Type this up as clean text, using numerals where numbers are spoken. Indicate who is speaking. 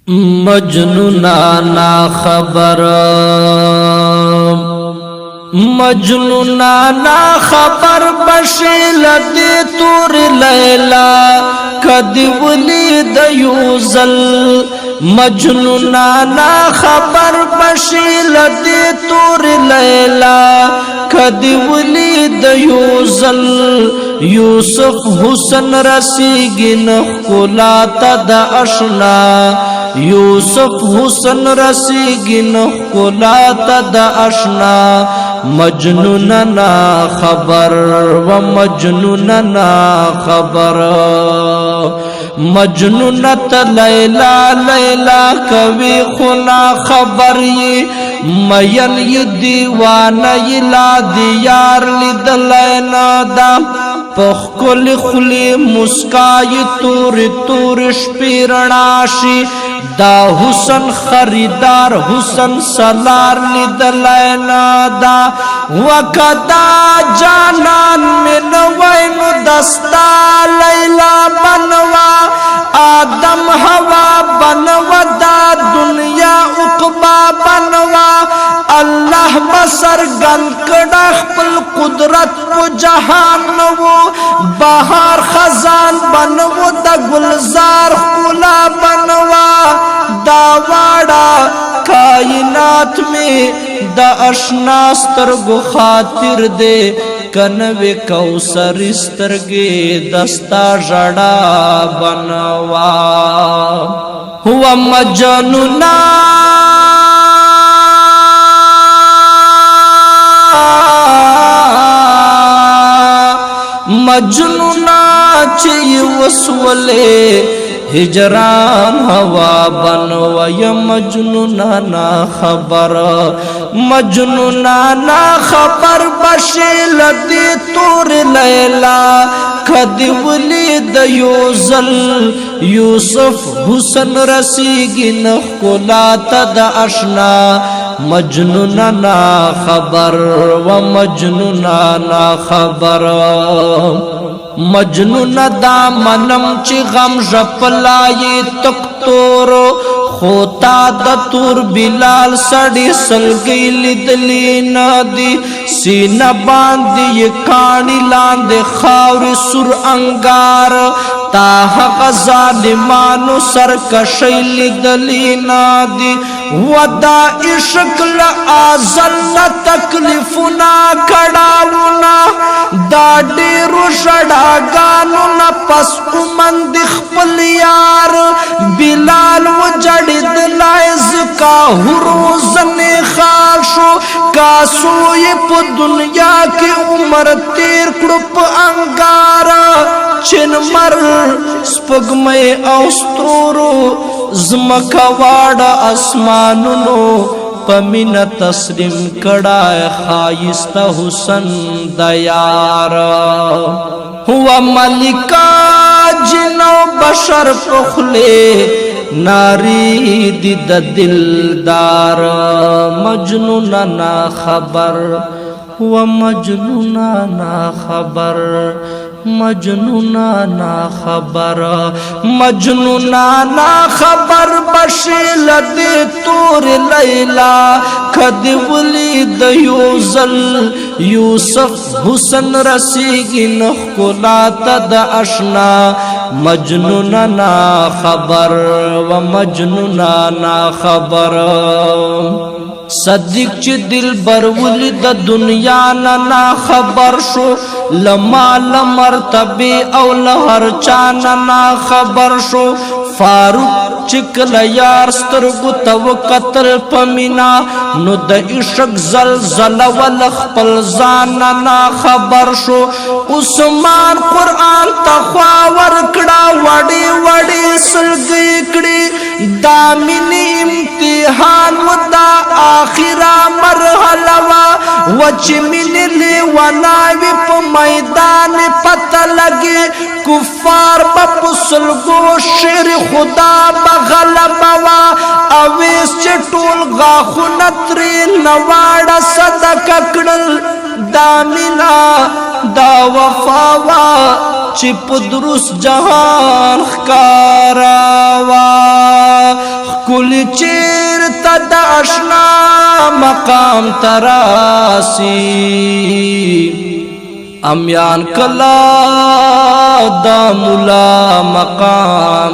Speaker 1: مجنونانا خبر مجنونانا خبر بشیل دی تور لیلا کدی ولید یوزل مجنونانا خبر بشیل دی تور لیلا کدی ولید یوزل یوسف حسن رسیگی نخلا تد اشنا یوسف حسن رسیگی نخلا تد اشنا مجنوننا خبر و مجنوننا خبر مجنونت لیلا لیلا کوي خنا خبر یې مین ی دیوانه ی لا دیار لیدلینا دا پخکل خلی مسکای تور تور شپیرناشی دا حسن خریدار حسن سلار لیدلینا دا وکدا جانان من وین دستا لیلا بنوا آدم ہوا بنوا دا دنیا اقبا بنوا اللہ بسر گن کڑا خپل قدرت پو جہان نو بہار خزان بنو دا گلزار خلا بنوا دا واڑا کائنات میں دا اشنا سترگو خاطر دے کنوے کوثر سترگے دستا جڑا بنوا ہوا مجنونا مجنونا چی وسولے ہجران ہوا بنوا یا مجنونانا خبر مجنونانا خبر بشیل دی تور لیلا کدی ولید یوزل یوسف حسن رسیگی نخلا تد اشنا مجنونانا خبر و مجنونانا خبر مجنون دا منم چی غم جپلائی تکتورو خوتا دا تور بلال سڑی سلگی لدلی نادی سینہ باندی کانی لاندے خاور سر انگار تاہق ظالمانو سرکشی لدلی نادی ودا اشکل آزل تکلیفنا کڑاونا دا دیرو شڑاگانو نا پس امند خپل یار بلال و جڑی دلائز کا حروزن خاشو کاسوی پا دنیا کی عمر تیر کڑپ انگارا چن مر سپگمے اوستورو زمکواڑا اسمانونو پمین تسلیم کڑائے خائست حسن دیار ہوا ملکہ جنو بشر پخلے ناری دید دلدار مجنونانا خبر ہوا مجنونانا خبر مجنونانا خبر مجنونانا خبر بشیل دی تور لیلا کدی ولید یوزل یوسف حسن رسیگی نخلا تد اشنا مجنونانا خبر و مجنونانا خبر صدیق چی دل بر ولید دنیا نا خبر شو لمال مرتبی او لہر چانا نا خبر شو فاروق چکل یار سترگو تو قتل پمینا نو دا عشق زلزل والخپل زانا نا خبر شو عثمان قرآن تخواور کڑا وڑی وڑی سلگی کڑی دامنی امتحان و دا آخرہ مرحلوہ وچ من لیوناوی پا میدان پتہ لگی کفار بپسل گو شیر خدا بغلبوا اویس چٹول غاخو نتری نواڑا صدق کڑل دامنا دا وفاوا چپ درست جہان خکاراوا کلی چیر تد اشنا مقام تراسی امیان کلا دا مولا مقام